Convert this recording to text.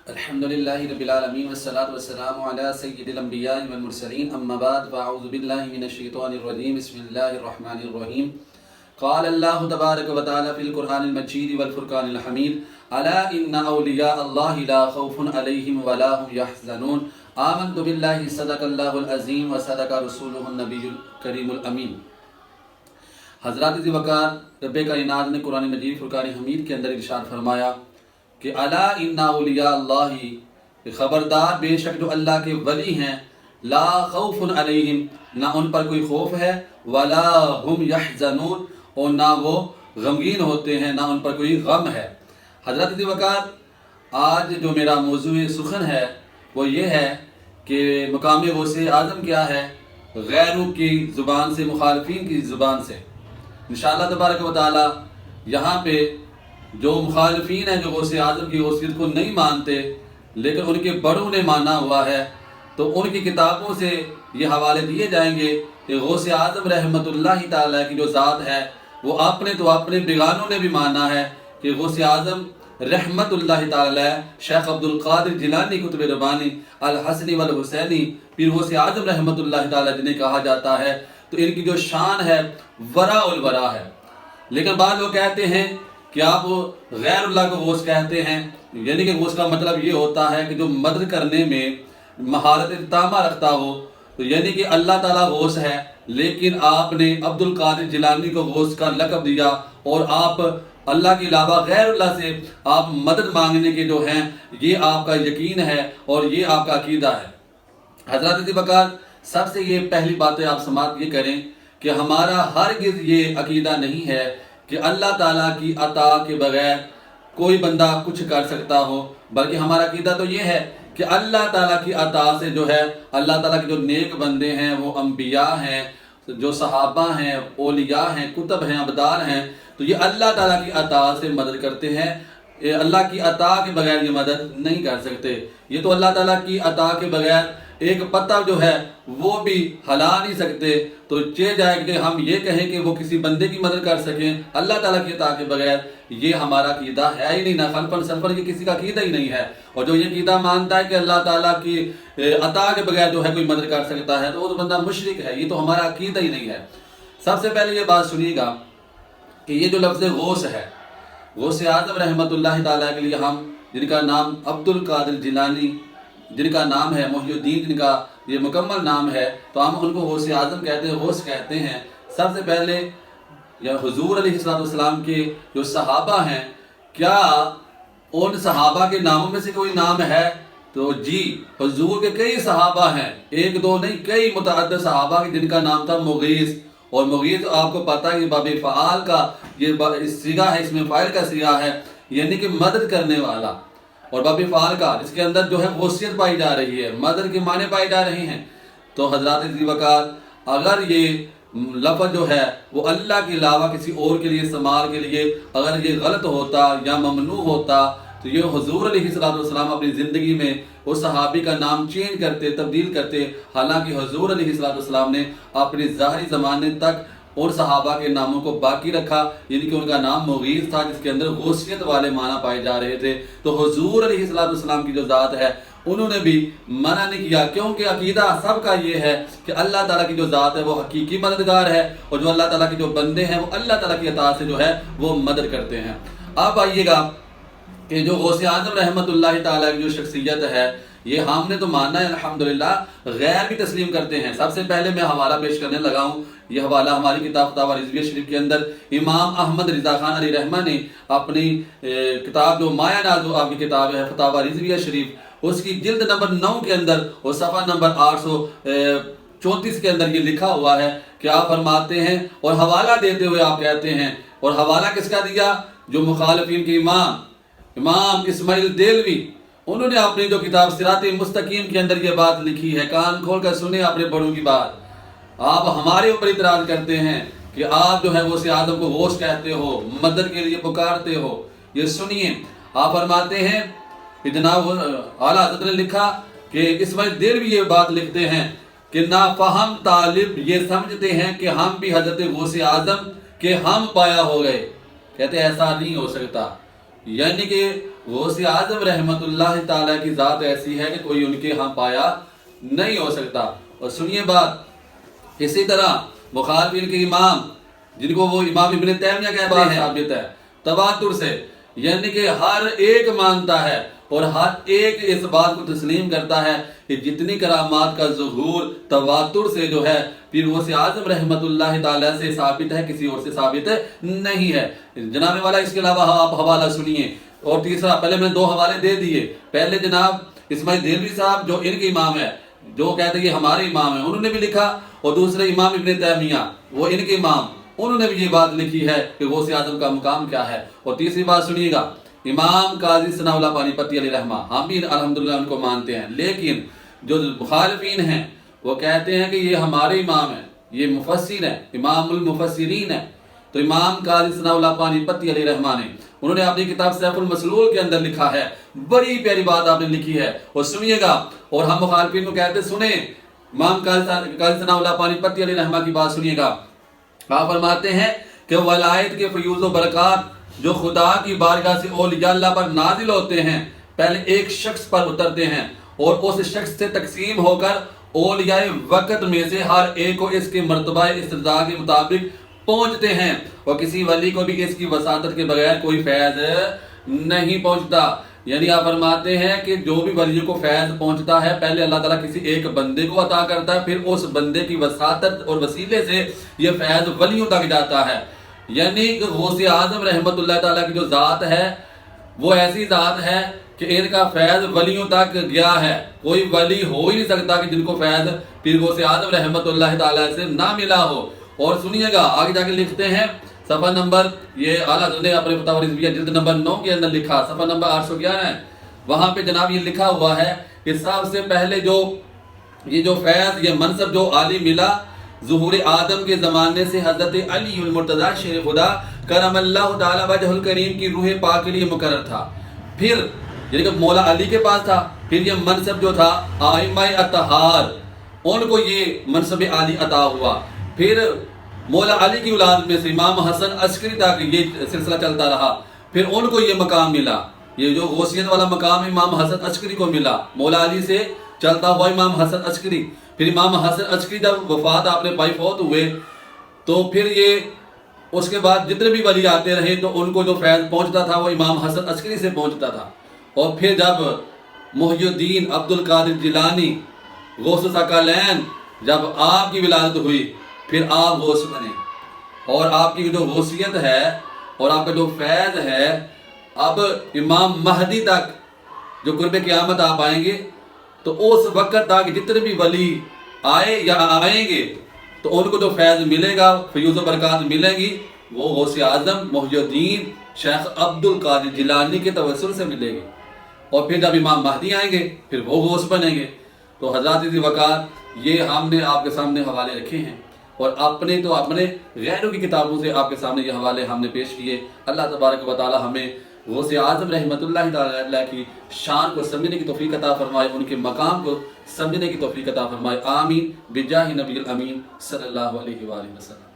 الحمد للہ رب العالمین والصلاة والسلام علی سید الانبیاء والمرسلین اما بعد فاعوذ باللہ من الشیطان الرجیم بسم اللہ الرحمن الرحیم قال اللہ تبارک و تعالی فی القرآن المجید والفرقان الحمید الا ان اولیاء اللہ لا خوف علیہم ولا هم یحزنون آمنت باللہ صدق اللہ العظیم وصدق رسولہ النبی الکریم الامین۔ حضرات ذی وقار رب کائنات نے قرآن مجید فرقان حمید کے اندر ارشاد فرمایا کہ الا ان اولیاء اللہ، خبردار بے شک جو اللہ کے ولی ہیں، لا خوف علیہم، نہ ان پر کوئی خوف ہے، ولا هم یحزنون، اور نہ وہ غمگین ہوتے ہیں، نہ ان پر کوئی غم ہے۔ حضرت ذی وقار آج جو میرا موضوع سخن ہے وہ یہ ہے کہ مقام غوث اعظم کیا ہے غیروں کی زبان سے، مخالفین کی زبان سے۔ انشاءاللہ تبارک و تعالی یہاں پہ جو مخالفین ہیں، جو غوث اعظم کی غوثیت کو نہیں مانتے لیکن ان کے بڑوں نے مانا ہوا ہے، تو ان کی کتابوں سے یہ حوالے دیے جائیں گے کہ غوث اعظم رحمت اللہ تعالیٰ کی جو ذات ہے وہ اپنے بیگانوں نے بھی مانا ہے کہ غوث اعظم رحمت اللہ تعالیٰ شیخ عبد القادر جیلانی قطب ربانی الحسنی والحسینی پیر غوث اعظم رحمت اللہ تعالیٰ جنہیں کہا جاتا ہے، تو ان کی جو شان ہے ورا الورا ہے۔ لیکن بعض لوگ کہتے ہیں کہ آپ غیر اللہ کو غوث کہتے ہیں، یعنی کہ غوث کا مطلب یہ ہوتا ہے کہ جو مدد کرنے میں مہارت تامہ رکھتا ہو، تو یعنی کہ اللہ تعالیٰ غوث ہے لیکن آپ نے عبد القادر جیلانی کو غوث کا لقب دیا، اور آپ اللہ کے علاوہ غیر اللہ سے آپ مدد مانگنے کے جو ہیں یہ آپ کا یقین ہے اور یہ آپ کا عقیدہ ہے۔ حضرات ذی وقار سب سے یہ پہلی باتیں آپ سماعت یہ کریں کہ ہمارا ہرگز یہ عقیدہ نہیں ہے کہ اللہ تعالیٰ کی عطا کے بغیر کوئی بندہ کچھ کر سکتا ہو، بلکہ ہمارا عقیدہ تو یہ ہے کہ اللہ تعالیٰ کی عطا سے جو ہے اللہ تعالیٰ کے جو نیک بندے ہیں، وہ انبیاء ہیں، جو صحابہ ہیں، اولیاء ہیں، کتب ہیں، ابدال ہیں، تو یہ اللہ تعالیٰ کی عطا سے مدد کرتے ہیں۔ اللہ کی عطا کے بغیر یہ مدد نہیں کر سکتے۔ یہ تو اللہ تعالیٰ کی عطا کے بغیر ایک پتہ جو ہے وہ بھی ہلا نہیں سکتے، تو چہ جائے کہ ہم یہ کہیں کہ وہ کسی بندے کی مدد کر سکیں اللہ تعالیٰ کی عطا کے بغیر، یہ ہمارا عقیدہ ہے ہی نہیں، نہ خلفاً سلفاً یہ کسی کا عقیدہ ہی نہیں ہے۔ اور جو یہ عقیدہ مانتا ہے کہ اللہ تعالیٰ کی عطا کے بغیر جو ہے کوئی مدد کر سکتا ہے تو وہ تو بندہ مشرک ہے، یہ تو ہمارا عقیدہ ہی نہیں ہے۔ سب سے پہلے یہ بات سنیے گا کہ یہ جو لفظ غوث ہے، غوث اعظم رحمت اللہ تعالیٰ کے لیے ہم جن کا نام عبد القادر جیلانی، جن کا نام ہے محی الدین، جن کا یہ مکمل نام ہے، تو ہم ان کو غوث اعظم کہتے ہیں، غوث کہتے ہیں۔ سب سے پہلے یا حضور علیہ السلام کے جو صحابہ ہیں، کیا ان صحابہ کے ناموں میں سے کوئی نام ہے؟ تو جی، حضور کے کئی صحابہ ہیں، ایک دو نہیں، کئی متعدد صحابہ کے جن کا نام تھا مغیث، اور مغیث آپ کو پتہ ہے یہ باب فعال کا یہ صیغہ ہے، اس میں فاعل کا صیغہ ہے، یعنی کہ مدد کرنے والا، اور باب فعال کا جس کے اندر جو ہے غوثیت پائی جا رہی ہے، مدد کے معنی پائے جا رہی ہیں۔ تو حضرات ذی وقار اگر یہ لفظ جو ہے وہ اللہ کے علاوہ کسی اور کے لیے استعمال کے لیے اگر یہ غلط ہوتا یا ممنوع ہوتا، تو یہ حضور علیہ السلام اپنی زندگی میں اس صحابی کا نام چینج کرتے، تبدیل کرتے، حالانکہ حضور علیہ السلام نے اپنی ظاہری زمانے تک اور صحابہ کے ناموں کو باقی رکھا، یعنی کہ ان کا نام مغیث تھا جس کے اندر غوثیت والے معنی پائے جا رہے تھے۔ تو حضور علیہ السلام کی جو ذات ہے انہوں نے بھی منع نہیں کیا، کیونکہ عقیدہ سب کا یہ ہے کہ اللہ تعالیٰ کی جو ذات ہے وہ حقیقی مددگار ہے، اور جو اللہ تعالیٰ کے جو بندے ہیں وہ اللہ تعالیٰ کی عطا سے جو ہے وہ مدد کرتے ہیں۔ اب آئیے گا کہ جو غوث اعظم رحمت اللہ تعالیٰ کی جو شخصیت ہے یہ ہم نے تو ماننا ہے الحمدللہ، غیر بھی تسلیم کرتے ہیں۔ سب سے پہلے میں حوالہ پیش کرنے لگا ہوں، یہ حوالہ ہماری کتاب فتاوی رضویہ شریف کے اندر امام احمد رضا خان علی رحمہ نے اپنی کتاب جو مایہ ناز آپ کی کتاب ہے فتاوی رضویہ شریف، اس کی جلد نمبر 9 کے اندر اور صفحہ نمبر 834 کے اندر یہ لکھا ہوا ہے کہ آپ فرماتے ہیں اور حوالہ دیتے ہوئے آپ کہتے ہیں، اور حوالہ کس کا دیا؟ جو مخالفین کے امام اسماعیل دیلوی، انہوں نے اپنی جو کتاب صراط مستقیم کے اندر یہ بات لکھی ہے، کان کھول کر سنیں اپنے بڑوں کی بات۔ آپ ہمارے اوپر اعتراض کرتے ہیں کہ آپ جو ہے غوث اعظم کو غوث کہتے ہو، مدد کے لیے پکارتے ہو، یہ سنیے۔ آپ فرماتے ہیں کہ جناب اعلیٰ حضرت نے لکھا کہ اسماعیل دیلوی یہ بات لکھتے ہیں کہ نافہم طالب یہ سمجھتے ہیں کہ ہم بھی حضرت غوث اعظم کے ہم پایا ہو گئے، کہتے ہیں ایسا نہیں ہو سکتا، یعنی کہ غوث اعظم رحمت اللہ تعالیٰ کی ذات ایسی ہے کہ کوئی ان کے ہاں پایا نہیں ہو سکتا۔ اور سنیے بات، اسی طرح مخالفین کے امام جن کو وہ امام ابن تیمیہ کہتے ہیں، ثابت ہے تواتر سے، یعنی کہ ہر ایک مانتا ہے اور ہر ایک اس بات کو تسلیم کرتا ہے کہ جتنی کرامات کا ظہور تواتر سے جو ہے پھر غوث اعظم رحمت اللہ تعالیٰ سے ثابت ہے، کسی اور سے ثابت نہیں ہے۔ جناب والا اس کے علاوہ آپ حوالہ سنیے۔ اور تیسرا، پہلے میں نے 2 حوالے دے دیے، پہلے جناب اسماعیل دہلوی صاحب جو ان کے امام ہے، جو کہتے ہیں کہ ہمارے امام ہیں، انہوں نے بھی لکھا، اور دوسرے امام ابن تیمیہ وہ ان کے امام، انہوں نے بھی یہ بات لکھی ہے کہ غوث اعظم کا مقام کیا ہے۔ اور تیسری بات سنیے گا، امام قاضی ثناء اللہ پانی پتی علیہ رحمہ، ہم بھی الحمدللہ ان کو مانتے ہیں، لیکن جو مخالفین ہیں وہ کہتے ہیں کہ یہ ہمارے امام ہیں، یہ مفسر ہیں، امام المفسرین ہیں۔ تو امام قاضی ثناء اللہ پانی پتی علیہ رحمہ نے، انہوں نے اپنی کتاب سیف المسلول کے اندر لکھا ہے، بڑی پیاری بات آپ نے لکھی ہے، اور سنیے گا۔ اور ہم مخالفین کو کہتے سنیں، امام قاضی ثناء اللہ پانی پتی علیہ رحمہ کی بات سنیے گا۔ آپ فرماتے ہیں کہ ولایت کے فیوز و برکات جو خدا کی بارگاہ سے اولیاء اللہ پر نازل ہوتے ہیں، پہلے ایک شخص پر اترتے ہیں اور اس شخص سے تقسیم ہو کر اولیاء وقت میں سے ہر ایک کو اس کے مرتبہ استدعاء کے مطابق پہنچتے ہیں، اور کسی ولی کو بھی اس کی وساطت کے بغیر کوئی فیض نہیں پہنچتا۔ یعنی آپ فرماتے ہیں کہ جو بھی ولی کو فیض پہنچتا ہے، پہلے اللہ تعالیٰ کسی ایک بندے کو عطا کرتا ہے، پھر اس بندے کی وساطت اور وسیلے سے یہ فیض ولیوں تک جاتا ہے۔ یعنی کہ غوث اعظم رحمت اللہ تعالیٰ کی جو ذات ہے وہ ایسی ذات ہے کہ ان کا فیض ولیوں تک گیا ہے، کوئی ولی ہو ہی نہیں سکتا کہ جن کو فیض پھر غوث اعظم رحمت اللہ تعالیٰ سے نہ ملا ہو۔ اور سنیے گا آگے جا کے لکھتے ہیں، صفحہ نمبر، یہ اعلیٰ حضرت نے اپنے فتاوی رضویہ جلد نمبر 9 کے اندر لکھا، صفحہ نمبر 811 ہے، وہاں پہ جناب یہ لکھا ہوا ہے کہ سب سے پہلے یہ جو فیض، یہ منصب جو عالی ملا ظہور آدم کے زمانے سے حضرت علی المرتضیٰ شیر خدا کرم اللہ تعالیٰ وجہ الکریم کی روح پاک کے لیے مقرر تھا۔ پھر یعنی کہ مولا علی کے پاس تھا، پھر یہ منصب جو تھا ائمہ اطہار، ان کو یہ منصب عالی عطا ہوا۔ پھر مولا علی کی اولاد میں سے امام حسن عسکری تک یہ سلسلہ چلتا رہا، پھر ان کو یہ مقام ملا، یہ جو غوثیت والا مقام امام حسن عسکری کو ملا، مولا علی سے چلتا ہوا امام حسن عسکری۔ پھر امام حسن عسکری جب وفات آپ نے پائی، فوت ہوئے، تو پھر یہ اس کے بعد جتنے بھی ولی آتے رہے تو ان کو جو فیض پہنچتا تھا وہ امام حسن عسکری سے پہنچتا تھا۔ اور پھر جب محی الدین عبد القادر جیلانی غوث ثقلین جب آپ کی ولادت ہوئی، پھر آپ غوث بنے، اور آپ کی جو غوثیت ہے اور آپ کا جو فیض ہے، اب امام مہدی تک جو قرب قیامت آپ آئیں گے تو اس وقت تک جتنے بھی ولی آئے یا آئیں گے تو ان کو جو فیض ملے گا، فیوز و برکات ملے گی، وہ غوث اعظم محی الدین شیخ عبد القادر جیلانی کے توسل سے ملے گی۔ اور پھر جب امام مہدی آئیں گے پھر وہ غوث بنیں گے۔ تو حضرات ذی وقار، یہ ہم نے آپ کے سامنے حوالے رکھے ہیں، اور اپنے غیروں کی کتابوں سے آپ کے سامنے یہ حوالے ہم نے پیش کیے۔ اللہ تبارک و تعالی ہمیں غوث اعظم رحمت اللہ تعالیٰ کی شان کو سمجھنے کی توفیق عطا فرمائے، ان کے مقام کو سمجھنے کی توفیق عطا فرمائے، آمین بجاہ نبی الامین صلی اللہ علیہ وآلہ وسلم۔